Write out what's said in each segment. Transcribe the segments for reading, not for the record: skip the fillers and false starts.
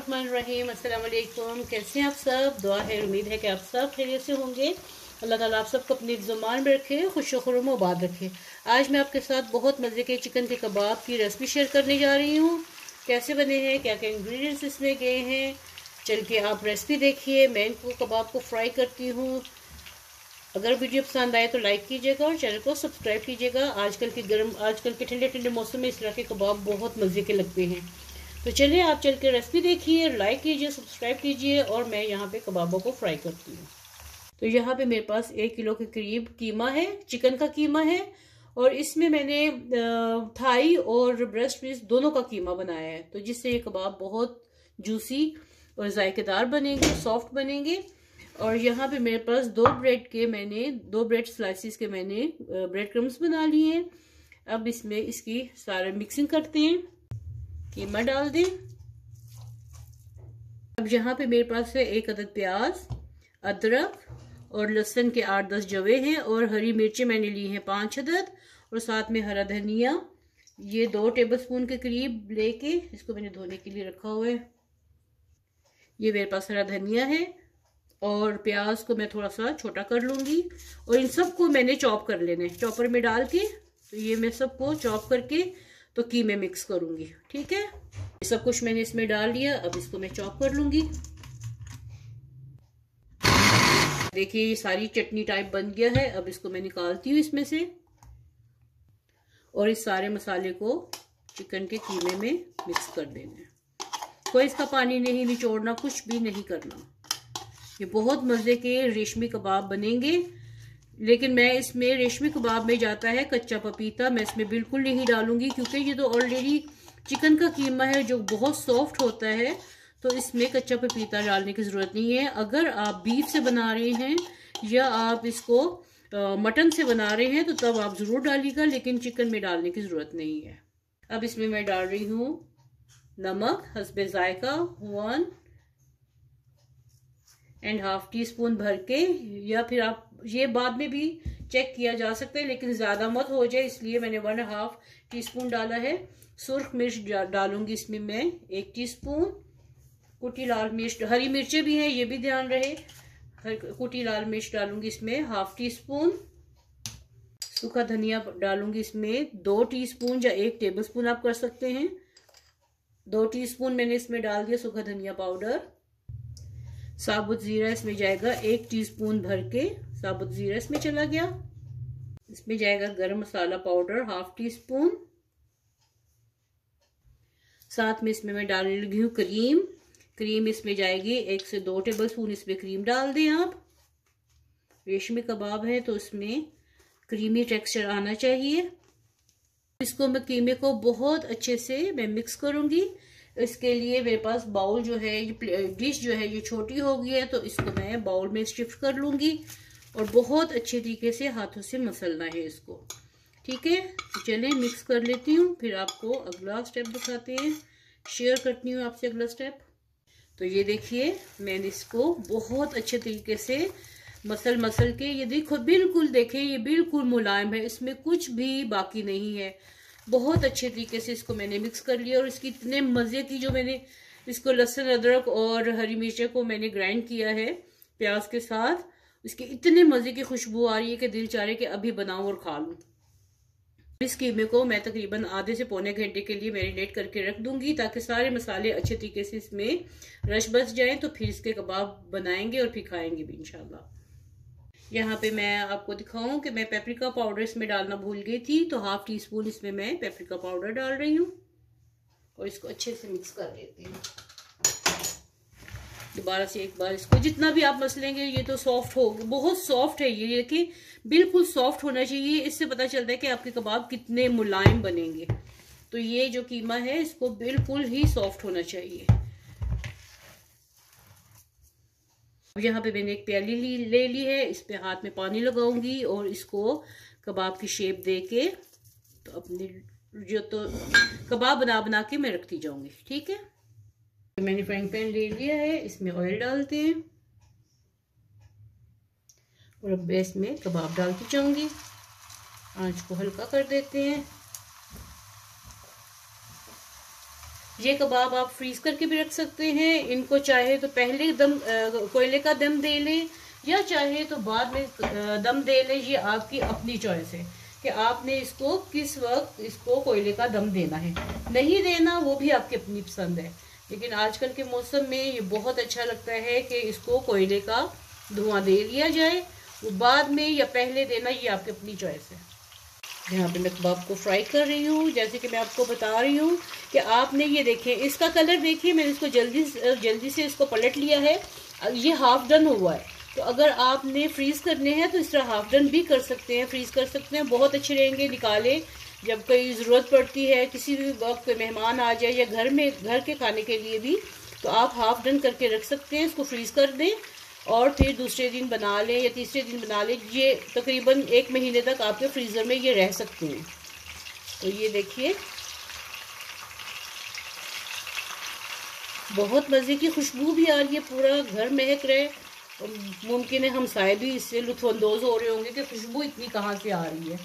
बिस्मिल्लाहिर्रहमानिर्रहीम। अस्सलाम वालेकुम। कैसे हैं आप सब? दुआ है, उम्मीद है कि आप सब खैरियत से होंगे। अल्लाह ताला आप सबको अपनी ज़ुबान में रखे, खुश खुर्म आबाद रखे। आज मैं आपके साथ बहुत मज़े के चिकन के कबाब की रेसिपी शेयर करने जा रही हूँ। कैसे बने हैं, क्या क्या इंग्रेडिएंट्स इसमें गए हैं, चल के आप रेसिपी देखिए। मैं इनको कबाब को फ्राई करती हूँ। अगर वीडियो पसंद आए तो लाइक कीजिएगा और चैनल को सब्सक्राइब कीजिएगा। आजकल के ठंडे ठंडे मौसम में इस तरह के कबाब बहुत मज़े के लगते हैं। तो चलिए आप चल के रेसिपी देखिए, लाइक कीजिए, सब्सक्राइब कीजिए। और मैं यहाँ पे कबाबों को फ्राई करती हूँ। तो यहाँ पे मेरे पास 1 किलो के करीब कीमा है, चिकन का कीमा है। और इसमें मैंने थाई और ब्रेस्ट पीस दोनों का कीमा बनाया है, तो जिससे ये कबाब बहुत जूसी और जायकेदार बनेंगे, सॉफ्ट बनेंगे। और यहाँ पे मेरे पास दो ब्रेड स्लाइसिस के मैंने ब्रेड क्रम्स बना लिए हैं। अब इसमें इसकी सारे मिक्सिंग करते हैं। कीमा डाल दें। अब यहाँ पे मेरे पास है 1 अदद प्याज, अदरक और लहसुन के 8-10 जवे हैं। और हरी मिर्चें मैंने ली हैं 5 अदद। और साथ में हरा धनिया, ये 2 टेबलस्पून के करीब लेके इसको मैंने धोने के लिए रखा हुआ है। ये मेरे पास हरा धनिया है। और प्याज को मैं थोड़ा सा छोटा कर लूंगी। और इन सबको मैंने चॉप कर लेना है चॉपर में डाल के। तो ये मैं सबको चॉप करके तो कीमे मिक्स करूंगी। ठीक है, ये सब कुछ मैंने इसमें डाल लिया। अब इसको मैं चॉप कर लूंगी। देखिए ये सारी चटनी टाइप बन गया है। अब इसको मैं निकालती हूँ इसमें से। और इस सारे मसाले को चिकन के कीमे में मिक्स कर देना है। कोई इसका पानी नहीं निचोड़ना, कुछ भी नहीं करना। ये बहुत मजे के रेशमी कबाब बनेंगे। लेकिन मैं इसमें रेशमी कबाब में जाता है कच्चा पपीता, मैं इसमें बिल्कुल नहीं डालूंगी, क्योंकि ये तो ऑलरेडी चिकन का कीमा है जो बहुत सॉफ्ट होता है। तो इसमें कच्चा पपीता डालने की ज़रूरत नहीं है। अगर आप बीफ से बना रहे हैं या आप इसको मटन से बना रहे हैं तो तब आप ज़रूर डालिएगा, लेकिन चिकन में डालने की ज़रूरत नहीं है। अब इसमें मैं डाल रही हूँ नमक हस्बे जायका 1.5 टीस्पून भर के, या फिर आप ये बाद में भी चेक किया जा सकता है, लेकिन ज़्यादा मत हो जाए, इसलिए मैंने 1.5 टीस्पून डाला है। सुर्ख मिर्च डालूंगी इसमें मैं 1 टीस्पून। कुटी लाल मिर्च, हरी मिर्चें भी हैं, ये भी ध्यान रहे। कुटी लाल मिर्च डालूंगी इसमें 1/2 टीस्पून। सूखा धनिया डालूंगी इसमें 2 टीस्पून या 1 टेबलस्पून आप कर सकते हैं। 2 टीस्पून मैंने इसमें डाल दिया सूखा धनिया पाउडर। साबुत जीरा इसमें जाएगा 1 टीस्पून भर के, साबुत जीरा इसमें चला गया। इसमें जाएगा गरम मसाला पाउडर 1/2 टीस्पून। साथ में इसमें मैं डाल लगी हूँ क्रीम इसमें जाएगी 1 से 2 टेबलस्पून। इसमें क्रीम डाल दें आप। रेशमी कबाब है तो इसमें क्रीमी टेक्सचर आना चाहिए। इसको मैं कीमे को बहुत अच्छे से मैं मिक्स करूंगी। इसके लिए मेरे पास बाउल जो है, ये डिश जो है ये छोटी हो गई है, तो इसको मैं बाउल में शिफ्ट कर लूंगी। और बहुत अच्छे तरीके से हाथों से मसलना है इसको। ठीक है, तो चलें मिक्स कर लेती हूँ, फिर आपको अगला स्टेप दिखाते हैं, शेयर करती हूँ आपसे अगला स्टेप। तो ये देखिए मैंने इसको बहुत अच्छे तरीके से मसल के, ये देखो बिल्कुल, देखें ये बिल्कुल मुलायम है, इसमें कुछ भी बाकी नहीं है। बहुत अच्छे तरीके से इसको मैंने मिक्स कर लिया। और इसकी इतने मज़े की, जो मैंने इसको लहसुन अदरक और हरी मिर्चें को मैंने ग्राइंड किया है प्याज के साथ, इसकी इतने मज़े की खुशबू आ रही है कि दिल चाह रहे कि अभी बनाऊं और खा लूं। इस कीमे को मैं तकरीबन आधे से पौने घंटे के लिए मैरिनेट करके रख दूंगी, ताकि सारे मसाले अच्छे तरीके से इसमें रच बस जाएं। तो फिर इसके कबाब बनाएंगे और फिर खाएंगे भी इंशाल्लाह। यहाँ पे मैं आपको दिखाऊं कि मैं पेपरिका पाउडर इसमें डालना भूल गई थी, तो 1/2 टीस्पून इसमें मैं पेपरिका पाउडर डाल रही हूँ। और इसको अच्छे से मिक्स कर लेती हूँ। दोबारा से एक बार इसको जितना भी आप मसलेंगे, ये तो सॉफ्ट हो, बहुत सॉफ्ट है ये देखिए, बिल्कुल सॉफ्ट होना चाहिए। इससे पता चलता है कि आपके कबाब कितने मुलायम बनेंगे। तो ये जो कीमा है इसको बिल्कुल ही सॉफ्ट होना चाहिए। यहाँ पे मैंने एक प्याली ले ली है, इस पे हाथ में पानी लगाऊंगी और इसको कबाब की शेप दे के तो अपनी जो तो कबाब बना के मैं रखती जाऊंगी। ठीक है, तो मैंने फ्राइंग पैन ले लिया है, इसमें ऑयल डालते हैं और अब इसमें कबाब डालती जाऊंगी। आंच को हल्का कर देते हैं। ये कबाब आप फ्रीज करके भी रख सकते हैं। इनको चाहे तो पहले दम कोयले का दम दे लें या चाहे तो बाद में दम दे लें। ये आपकी अपनी चॉइस है कि आपने इसको किस वक्त इसको कोयले का दम देना है, नहीं देना वो भी आपकी अपनी पसंद है। लेकिन आजकल के मौसम में ये बहुत अच्छा लगता है कि इसको कोयले का धुआं दे लिया जाए, वो बाद में या पहले देना ये आपकी अपनी चॉइस है। यहाँ पे मैं कबाब को फ्राई कर रही हूँ। जैसे कि मैं आपको बता रही हूँ कि आपने ये देखें, इसका कलर देखिए, मैंने इसको जल्दी से इसको पलट लिया है। ये हाफ डन हुआ है। तो अगर आपने फ्रीज करने हैं तो इस तरह हाफ डन भी कर सकते हैं, फ्रीज कर सकते हैं, बहुत अच्छे रहेंगे। निकाले जब कोई ज़रूरत पड़ती है, किसी भी वक्त कोई मेहमान आ जाए या घर के खाने के लिए भी, तो आप हाफ डन करके रख सकते हैं। इसको फ्रीज कर दें और फिर दूसरे दिन बना लें या तीसरे दिन बना लें। ये तकरीबन 1 महीने तक आपके फ्रीज़र में ये रह सकते हैं। तो ये देखिए, बहुत मज़े की खुशबू भी आ रही है, पूरा घर महक रहा है। और मुमकिन है हमसाए भी इससे लुत्फ़अंदोज़ हो रहे होंगे कि खुशबू इतनी कहाँ से आ रही है।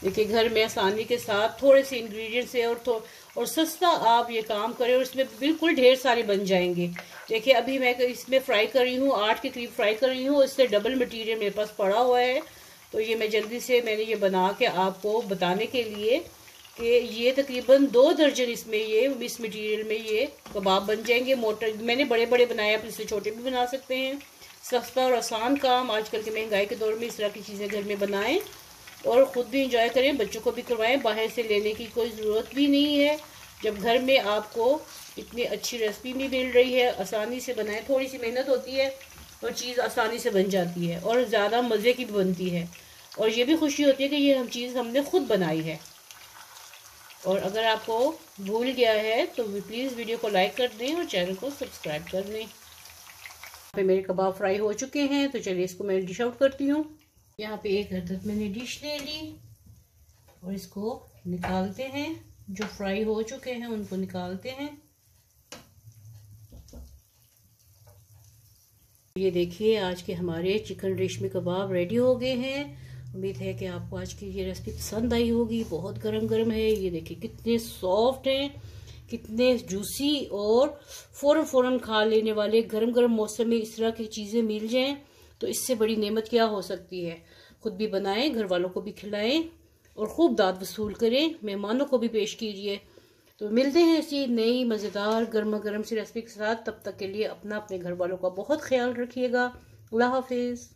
देखिए, घर में आसानी के साथ थोड़े से इंग्रेडिएंट्स है और सस्ता आप ये काम करें और इसमें बिल्कुल ढेर सारे बन जाएंगे। देखिए, अभी मैं इसमें फ्राई कर रही हूँ, 8 के करीब फ्राई कर रही हूँ। इससे डबल मटेरियल मेरे पास पड़ा हुआ है। तो ये मैं जल्दी से मैंने ये बना के आपको बताने के लिए कि ये तकरीबन 2 दर्जन इसमें इस मटेरियल में ये कबाब बन जाएंगे। मोटर मैंने बड़े बड़े बनाए, आप इससे छोटे भी बना सकते हैं। सस्ता और आसान काम, आजकल के महंगाई के दौर में इस तरह की चीज़ें घर में बनाएं और ख़ुद भी इंजॉय करें, बच्चों को भी करवाएं। बाहर से लेने की कोई ज़रूरत भी नहीं है जब घर में आपको इतनी अच्छी रेसिपी भी मिल रही है। आसानी से बनाएं, थोड़ी सी मेहनत होती है और चीज़ आसानी से बन जाती है और ज़्यादा मज़े की भी बनती है। और ये भी खुशी होती है कि ये चीज़ हमने खुद बनाई है। और अगर आपको भूल गया है तो प्लीज़ वीडियो को लाइक कर दें और चैनल को सब्सक्राइब कर दें। यहाँ पे मेरे कबाब फ्राई हो चुके हैं, तो चलिए इसको मैं डिश आउट करती हूँ। यहाँ पे एक अदद मैंने डिश ले ली और इसको निकालते हैं। जो फ्राई हो चुके हैं उनको निकालते हैं। ये देखिए, आज के हमारे चिकन रेशमी कबाब रेडी हो गए हैं। उम्मीद है कि आपको आज की ये रेसिपी पसंद आई होगी। बहुत गरम गरम है। ये देखिए कितने सॉफ्ट हैं, कितने जूसी और फौरन खा लेने वाले। गरम गरम मौसम में इस तरह की चीज़ें मिल जाएं तो इससे बड़ी नेमत क्या हो सकती है। खुद भी बनाएं, घर वालों को भी खिलाएं और खूब दाद वसूल करें, मेहमानों को भी पेश कीजिए। तो मिलते हैं ऐसी नई मज़ेदार गर्मा गर्म सी रेसिपी के साथ। तब तक के लिए अपने घर वालों का बहुत ख्याल रखिएगा। अल्लाह हाफिज़।